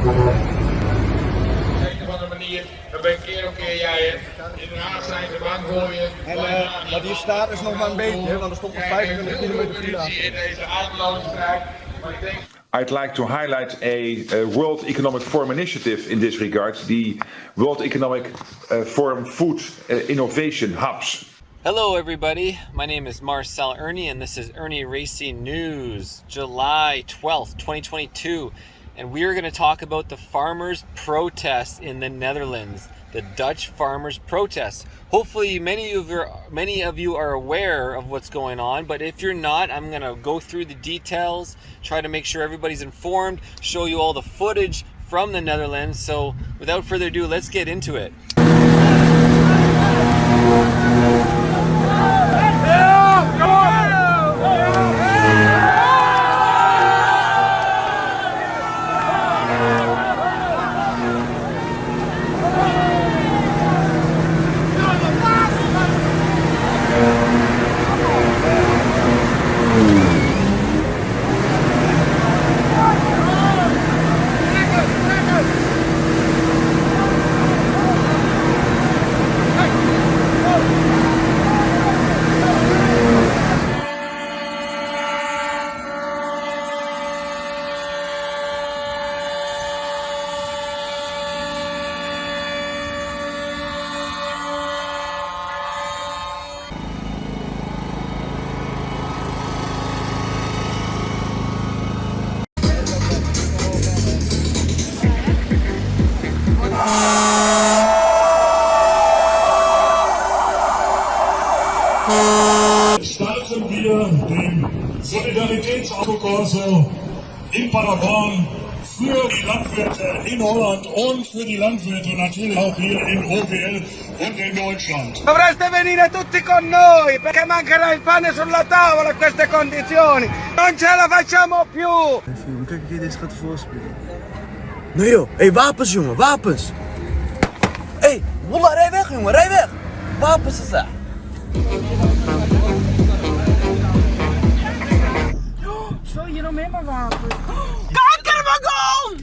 En wat hier staat is nog maar een beetje, want er stond nog 25 kilometer file achter. I'd like to highlight a World Economic Forum initiative in this regard, the World Economic Forum Food Innovation Hubs. Hello everybody, my name is Marcel Irnie and this is Irnieracing News, July 12th, 2022. And we are going to talk about the farmers' protest in the Netherlands, the Dutch farmers' protest. Hopefully many of you are aware of what's going on, but if you're not, I'm going to go through the details, try to make sure everybody's informed, show you all the footage from the Netherlands. So without further ado, let's get into it. Starten wir den Solidaritätsautokurs in Paderborn für die Landwirte in Holland und für die Landwirte natürlich auch hier in OWL und in Deutschland. Dovreste venire tutti con noi perché mancherà il pane sulla tavola in queste condizioni. Non ce la facciamo più. Kijk een keer deze gaat voorspelen. Nee joh, hé wapens jongen, wapens. Hé, wallah, rij weg jongen, rij weg. Wapens is daar. Zo, je nog meer maar wapens. Kankerwagon!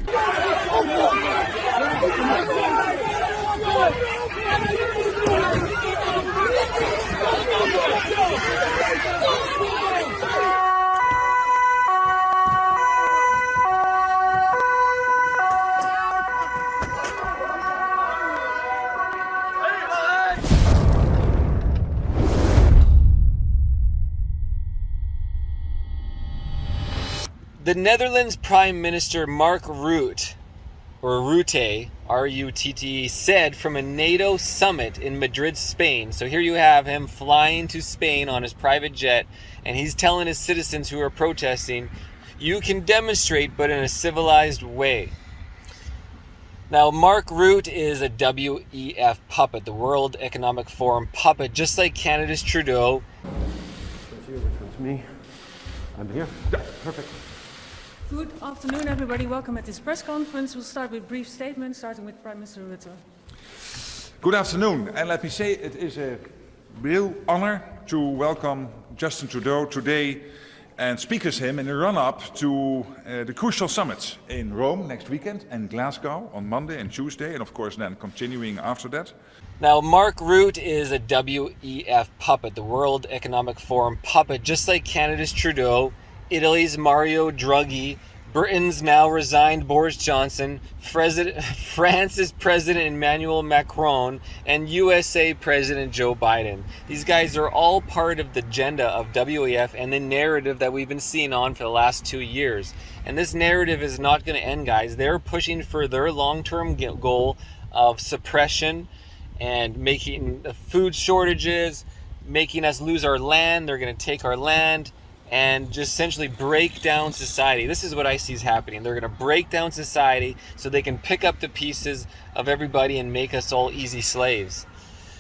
The Netherlands Prime Minister Mark Rutte, or Rutte, R-U-T-T-E, said from a NATO summit in Madrid, Spain. So here you have him flying to Spain on his private jet, and he's telling his citizens who are protesting, you can demonstrate, but in a civilized way. Now, Mark Rutte is a WEF puppet, the World Economic Forum puppet, just like Canada's Trudeau. That's me. I'm here. Yeah, perfect. Good afternoon, everybody. Welcome at this press conference. We'll start with brief statements, starting with Prime Minister Rutte. Good afternoon, and let me say it is a real honor to welcome Justin Trudeau today and speak with him in the run-up to the crucial summits in Rome next weekend and Glasgow on Monday and Tuesday, and of course then continuing after that. Now, Mark Rutte is a WEF puppet, the World Economic Forum puppet, just like Canada's Trudeau, Italy's Mario Draghi, Britain's now resigned Boris Johnson, France's President Emmanuel Macron, and USA President Joe Biden. These guys are all part of the agenda of WEF and the narrative that we've been seeing on for the last 2 years. And this narrative is not going to end, guys. They're pushing for their long-term goal of suppression and making food shortages, making us lose our land. They're going to take our land and just essentially break down society. This is what I see is happening. They're going to break down society so they can pick up the pieces of everybody and make us all easy slaves.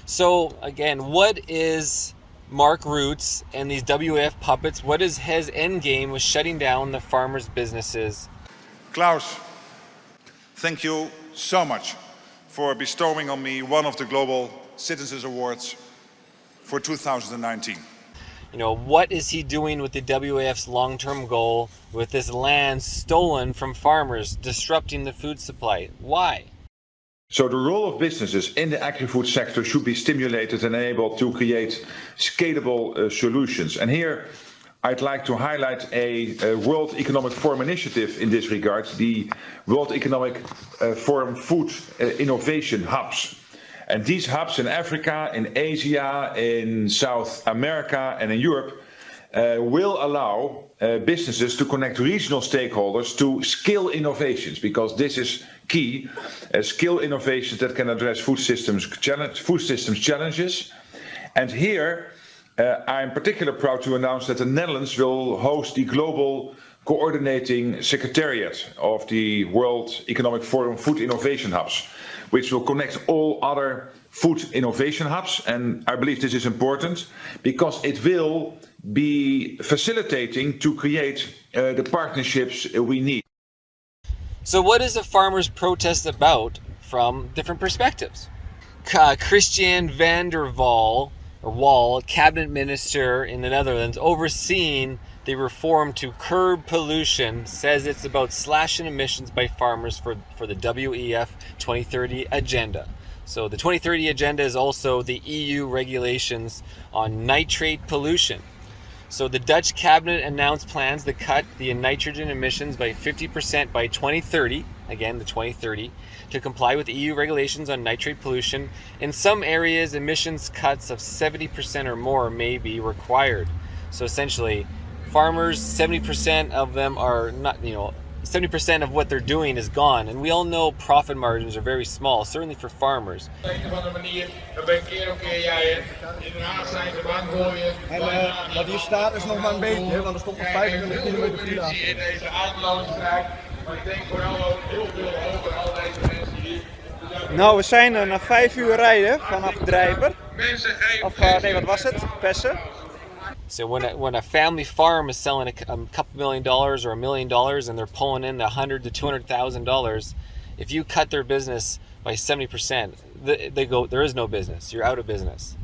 So again, what is Mark Rutte's and these WEF puppets, what is his end game with shutting down the farmers' businesses? Klaus, thank you so much for bestowing on me one of the Global Citizens Awards for 2019. You know, what is he doing with the WAF's long-term goal with this land stolen from farmers, disrupting the food supply? Why? So the role of businesses in the agri-food sector should be stimulated and enabled to create scalable solutions. And here I'd like to highlight a World Economic Forum initiative in this regard, the World Economic Forum Food Innovation Hubs. And these hubs in Africa, in Asia, in South America and in Europe will allow businesses to connect regional stakeholders to skill innovations, because this is key, skill innovations that can address food systems challenges. And here I'm particularly proud to announce that the Netherlands will host the Global Coordinating Secretariat of the World Economic Forum Food Innovation Hubs, which will connect all other food innovation hubs. And I believe this is important because it will be facilitating to create the partnerships we need. So what is the farmers' protest about from different perspectives? Christian van der Wal, cabinet minister in the Netherlands, overseeing the reform to curb pollution, says it's about slashing emissions by farmers for the WEF 2030 agenda. So the 2030 agenda is also the EU regulations on nitrate pollution. So the Dutch cabinet announced plans to cut the nitrogen emissions by 50% by 2030, again the 2030, to comply with EU regulations on nitrate pollution. In some areas, emissions cuts of 70% or more may be required. So essentially, farmers, 70% of them are not, 70% of what they're doing is gone. And we all know profit margins are very small, certainly for farmers. Wat hier staat is nog maar een beetje, want er stond nog 25 kilometer file achter. Nou, we zijn er na 5 uur rijden vanaf Drijper. Of nee, wat was het? Pessen. So when a family farm is selling a couple $1 million or $1 million and they're pulling in the $100,000 to $200,000, if you cut their business by 70%, they go, there is no business. You're out of business.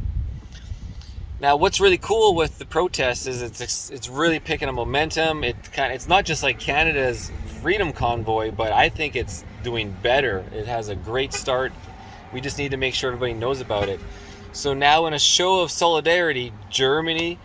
Now, what's really cool with the protests is it's really picking up momentum. It's not just like Canada's Freedom Convoy, but I think it's doing better. It has a great start. We just need to make sure everybody knows about it. So now, in a show of solidarity, Germany,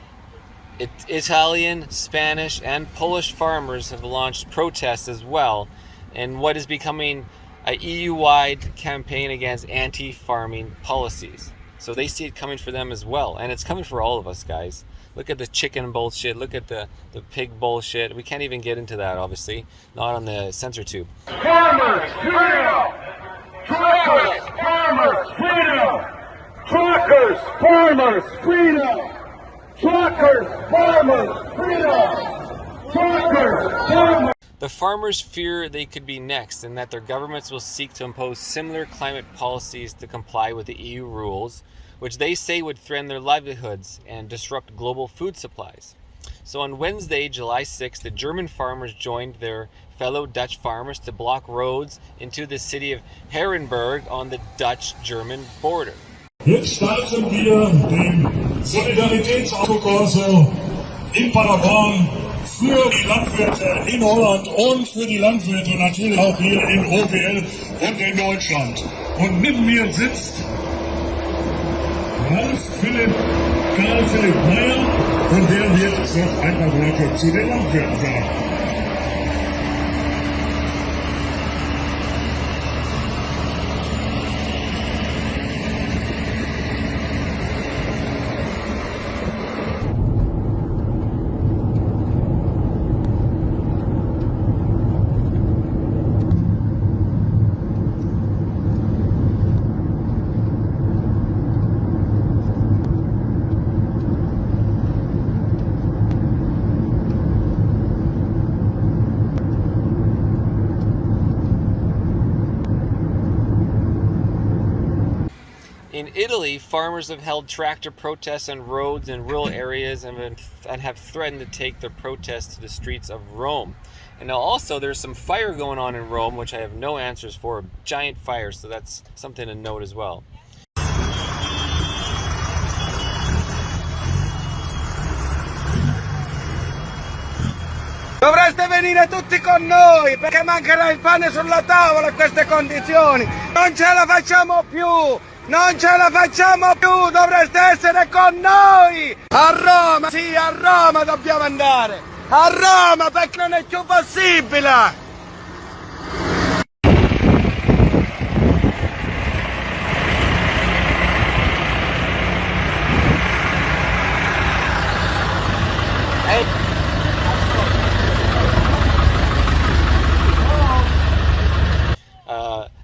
Italian, Spanish, and Polish farmers have launched protests as well, in what is becoming a EU-wide campaign against anti-farming policies. So they see it coming for them as well, and it's coming for all of us, guys. Look at the chicken bullshit, look at the pig bullshit. We can't even get into that, obviously, not on the censor tube. Farmers, freedom! Truckers, farmers, freedom! Truckers, farmers, freedom! Truckers, farmers, freedom! Truckers, farmers! The farmers fear they could be next and that their governments will seek to impose similar climate policies to comply with the EU rules, which they say would threaten their livelihoods and disrupt global food supplies. So on Wednesday, July 6th, the German farmers joined their fellow Dutch farmers to block roads into the city of Herrenberg on the Dutch-German border. Jetzt starten wir den Solidaritätsautokurs in Paderborn für die Landwirte in Holland und für die Landwirte natürlich auch hier in OWL und in Deutschland. Und neben mir sitzt Karl Philipp Meyer und der wird noch ein paar Worte zu den Landwirten sagen. In Italy, farmers have held tractor protests on roads in rural areas and have threatened to take their protests to the streets of Rome. And now also there's some fire going on in Rome, which I have no answers for, a giant fire, so that's something to note as well. Dovreste venire tutti con noi, perché mancherà il pane sulla tavola a queste condizioni. Non ce la facciamo più! Non ce la facciamo più! Dovreste essere con noi! A Roma! Sì, a Roma dobbiamo andare! A Roma, perché non è più possibile!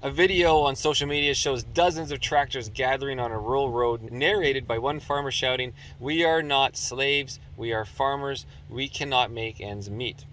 A video on social media shows dozens of tractors gathering on a rural road, narrated by one farmer shouting, "We are not slaves, we are farmers, we cannot make ends meet."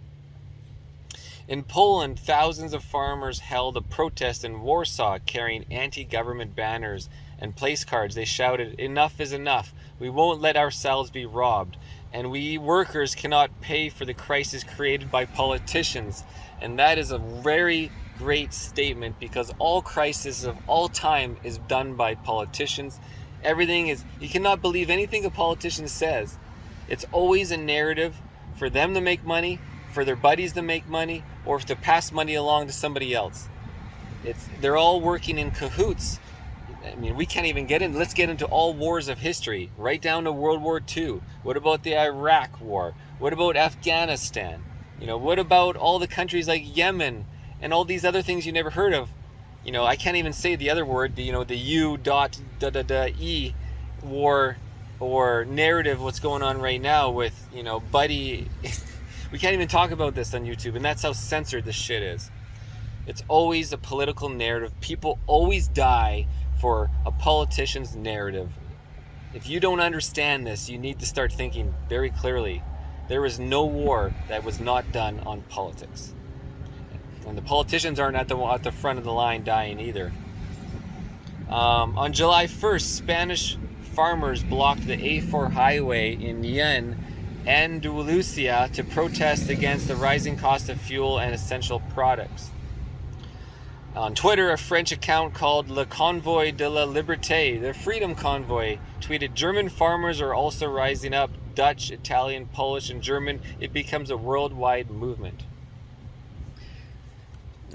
In Poland, thousands of farmers held a protest in Warsaw carrying anti-government banners and place cards. They shouted, "Enough is enough. We won't let ourselves be robbed. And we workers cannot pay for the crisis created by politicians." And that is a very great statement, because all crisis of all time is done by politicians. Everything is, you cannot believe anything a politician says. It's always a narrative for them to make money, for their buddies to make money, or to pass money along to somebody else. They're all working in cahoots. I mean, we can't even get in. Let's get into all wars of history, right down to World War II. What about the Iraq War? What about Afghanistan? You know, what about all the countries like Yemen and all these other things you never heard of? You know, I can't even say the other word, the U.E war or narrative, what's going on right now with, Buddy. We can't even talk about this on YouTube, and that's how censored this shit is. It's always a political narrative. People always die for a politician's narrative. If you don't understand this, you need to start thinking very clearly. There is no war that was not done on politics. And the politicians aren't at the front of the line dying either. On July 1st, Spanish farmers blocked the A4 highway in Jaén, Andalusia, to protest against the rising cost of fuel and essential products. On Twitter, a French account called Le Convoy de la Liberté, the Freedom Convoy, tweeted, "German farmers are also rising up. Dutch, Italian, Polish, and German. It becomes a worldwide movement."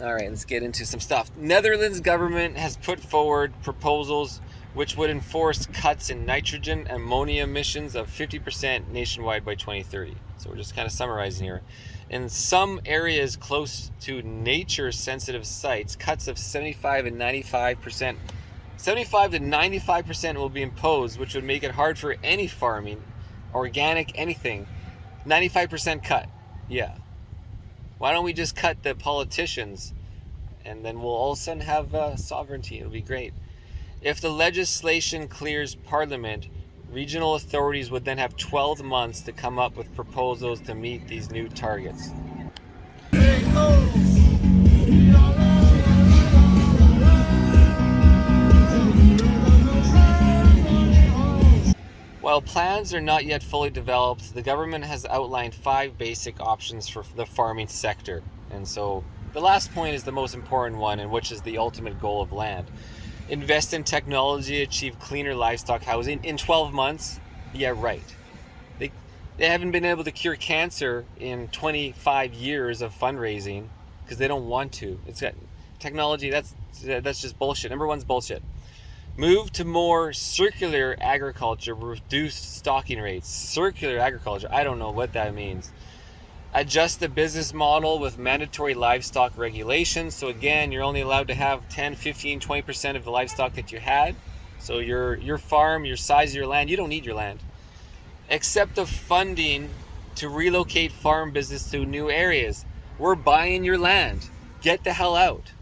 All right, let's get into some stuff. Netherlands government has put forward proposals which would enforce cuts in nitrogen and ammonia emissions of 50% nationwide by 2030. So we're just kind of summarizing here. In some areas close to nature-sensitive sites, cuts of 75 to 95% will be imposed, which would make it hard for any farming, organic, anything. 95% cut. Yeah. Why don't we just cut the politicians, and then we'll all of a sudden have sovereignty. It'll be great. If the legislation clears Parliament, regional authorities would then have 12 months to come up with proposals to meet these new targets. While plans are not yet fully developed, the government has outlined 5 basic options for the farming sector. And so the last point is the most important one, and which is the ultimate goal of land. Invest in technology, achieve cleaner livestock housing in 12 months. Yeah, right. They haven't been able to cure cancer in 25 years of fundraising because they don't want to. It's got technology. That's just bullshit. Number one's bullshit. Move to more circular agriculture, reduced stocking rates. Circular agriculture, I don't know what that means. Adjust the business model with mandatory livestock regulations. So again, you're only allowed to have 10, 15, 20% of the livestock that you had. So your farm, your size of your land, you don't need your land. Accept the funding to relocate farm business to new areas. We're buying your land. Get the hell out.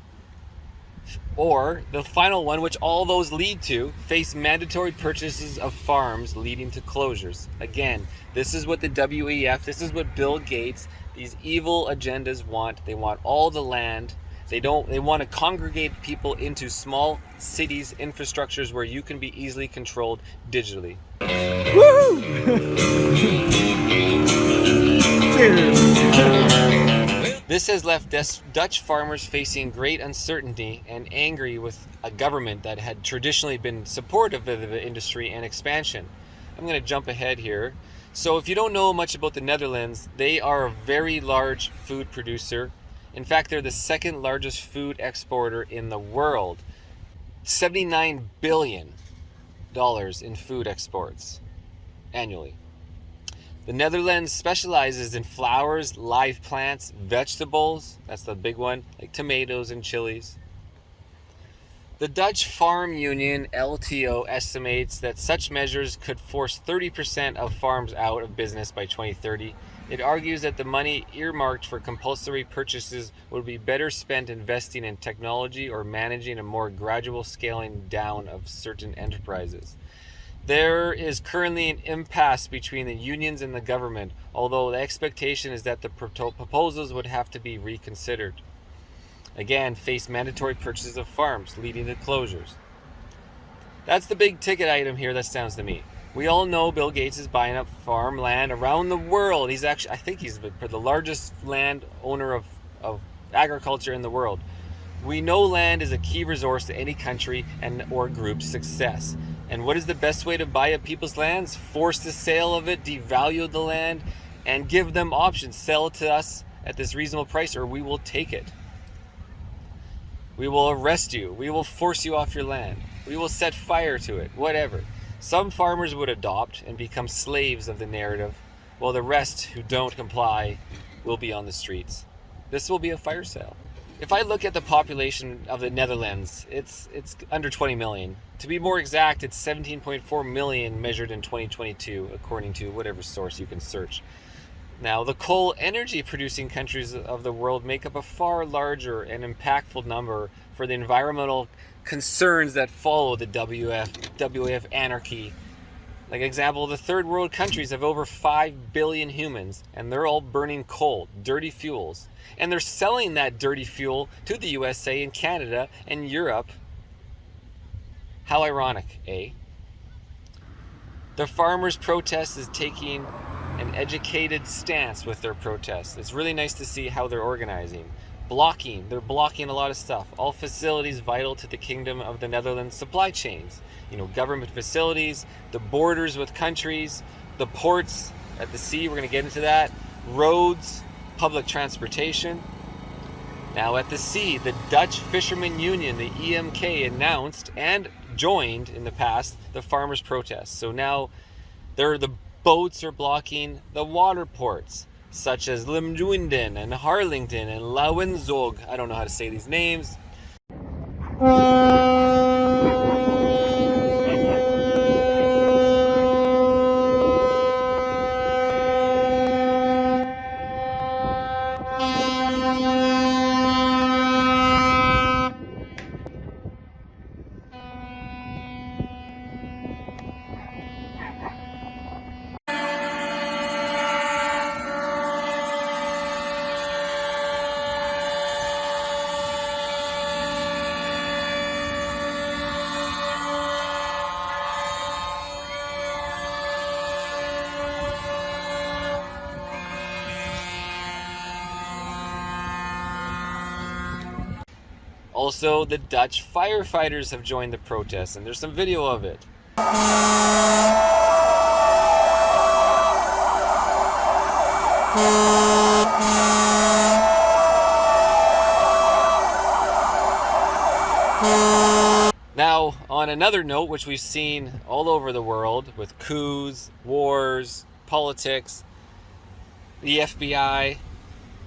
Or the final one, which all those lead to, face mandatory purchases of farms leading to closures. Again, this is what the WEF, this is what Bill Gates, these evil agendas want. They want all the land. They want to congregate people into small cities, infrastructures where you can be easily controlled digitally. Woohoo! This has left Dutch farmers facing great uncertainty and angry with a government that had traditionally been supportive of the industry and expansion. I'm going to jump ahead here. So if you don't know much about the Netherlands, they are a very large food producer. In fact, they're the second largest food exporter in the world. $79 billion in food exports annually. The Netherlands specializes in flowers, live plants, vegetables, that's the big one, like tomatoes and chilies. The Dutch Farm Union, LTO, estimates that such measures could force 30% of farms out of business by 2030. It argues that the money earmarked for compulsory purchases would be better spent investing in technology or managing a more gradual scaling down of certain enterprises. There is currently an impasse between the unions and the government, although the expectation is that the proposals would have to be reconsidered. Again, face mandatory purchases of farms, leading to closures. That's the big ticket item here, that sounds to me. We all know Bill Gates is buying up farmland around the world. He's actually, I think he's the largest land owner of agriculture in the world. We know land is a key resource to any country and or group's success. And what is the best way to buy up people's lands? Force the sale of it, devalue the land, and give them options. Sell it to us at this reasonable price, or we will take it. We will arrest you. We will force you off your land. We will set fire to it, whatever. Some farmers would adopt and become slaves of the narrative, while the rest who don't comply will be on the streets. This will be a fire sale. If I look at the population of the Netherlands, it's under 20 million. To be more exact, it's 17.4 million measured in 2022, according to whatever source you can search. Now, the coal energy producing countries of the world make up a far larger and impactful number for the environmental concerns that follow the WAF anarchy. Like example, the third world countries have over 5 billion humans, and they're all burning coal, dirty fuels. And they're selling that dirty fuel to the USA and Canada and Europe. How ironic, eh? The farmers' protest is taking an educated stance with their protests. It's really nice to see how they're organizing. They're blocking a lot of stuff. All facilities vital to the Kingdom of the Netherlands supply chains. Government facilities, the borders with countries, the ports at the sea, we're going to get into that, roads, public transportation. Now at the sea, the Dutch Fishermen Union, the EMK, announced and joined in the past the farmers' protests. So now the boats are blocking the water ports, such as Limdwinden and Harlington and Lauwenzog. I don't know how to say these names. Also, the Dutch firefighters have joined the protest, and there's some video of it. Now, on another note, which we've seen all over the world with coups, wars, politics, the FBI,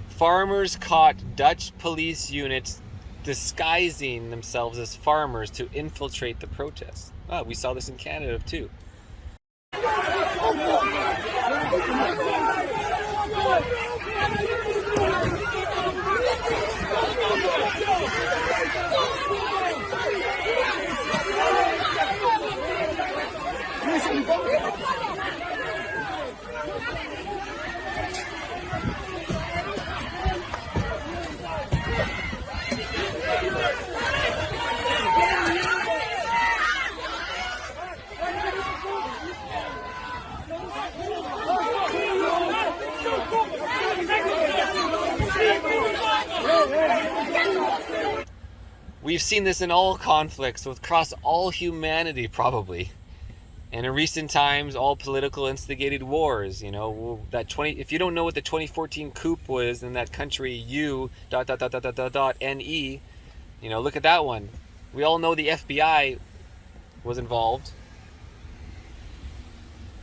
farmers caught Dutch police units disguising themselves as farmers to infiltrate the protests. We saw this in Canada too. We've seen this in all conflicts across all humanity, probably. And in recent times, all political instigated wars, you know, if you don't know what the 2014 coup was in that country, NE, you know, look at that one. We all know the FBI was involved.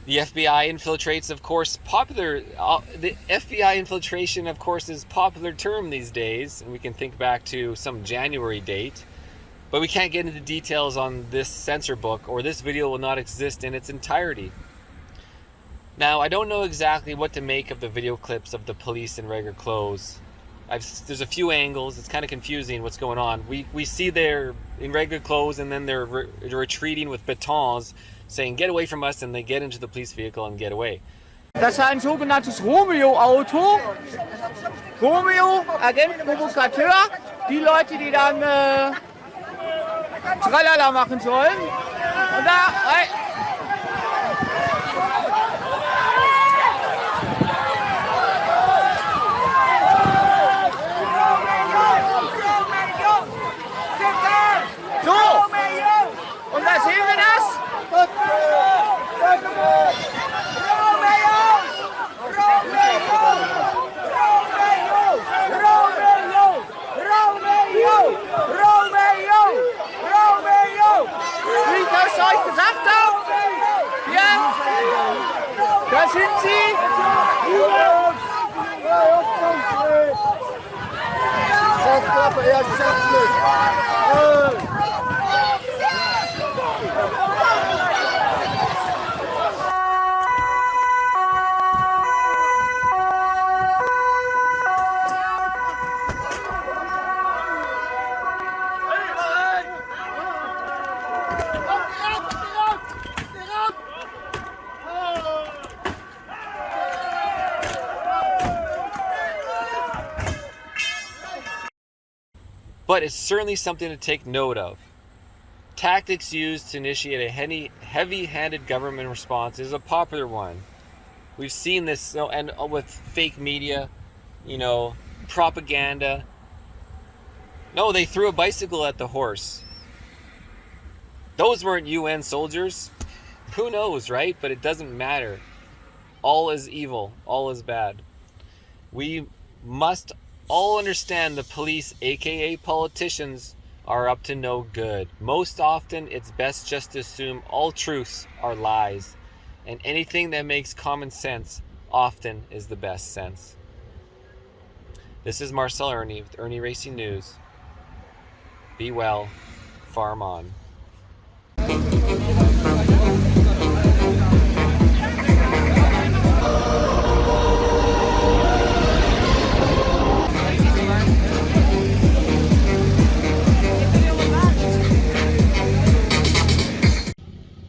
The FBI infiltrates, of course, the FBI infiltration, of course, is a popular term these days, and we can think back to some January date. But we can't get into details on this censor book, or this video will not exist in its entirety. Now, I don't know exactly what to make of the video clips of the police in regular clothes. There's a few angles. It's kind of confusing what's going on. We see they're in regular clothes, and then they're retreating with batons, saying, "Get away from us," and they get into the police vehicle and get away. Das ist ein sogenanntes Romeo-Auto. Romeo, Agent, Provokateur. Die Leute, die dann Tralala machen sollen. Und da, so, und da sehen wir das. Wie ich das euch gesagt habe, ja, da sind sie. But it's certainly something to take note of. Tactics used to initiate a heavy-handed government response is a popular one. We've seen this, and with fake media, you know, propaganda. No, they threw a bicycle at the horse. Those weren't UN soldiers. Who knows, right? But it doesn't matter. All is evil. All is bad. We must all understand the police, aka politicians, are up to no good. Most often, it's best just to assume all truths are lies, and anything that makes common sense often is the best sense. This is Marcel Irnie with Irnieracing News. Be well, farm on.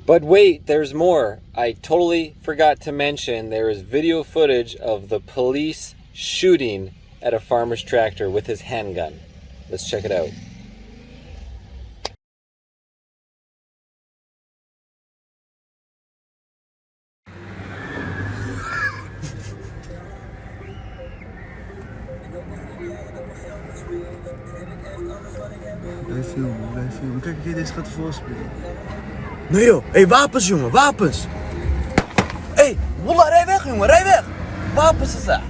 But wait, there's more. I totally forgot to mention there is video footage of the police shooting at a farmer's tractor with his handgun. Let's check it out. Blijf filmen. Kijk, deze gaat ervoor spelen. Nee joh, hé, wapens jongen, wapens! Hé, wallah, rij weg jongen, rij weg! Wapens is daar!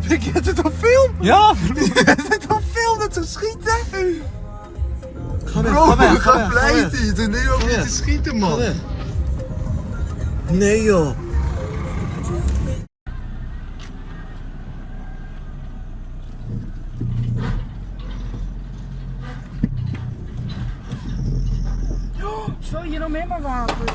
Pik, je hebt het op film? Ja! Je hebt het op film dat ze schieten! Ga weg, ga weg, ga blijf niet, nee joh, niet te schieten man! Ga weg! Nee joh! Zo, hier nog meer maar wapens.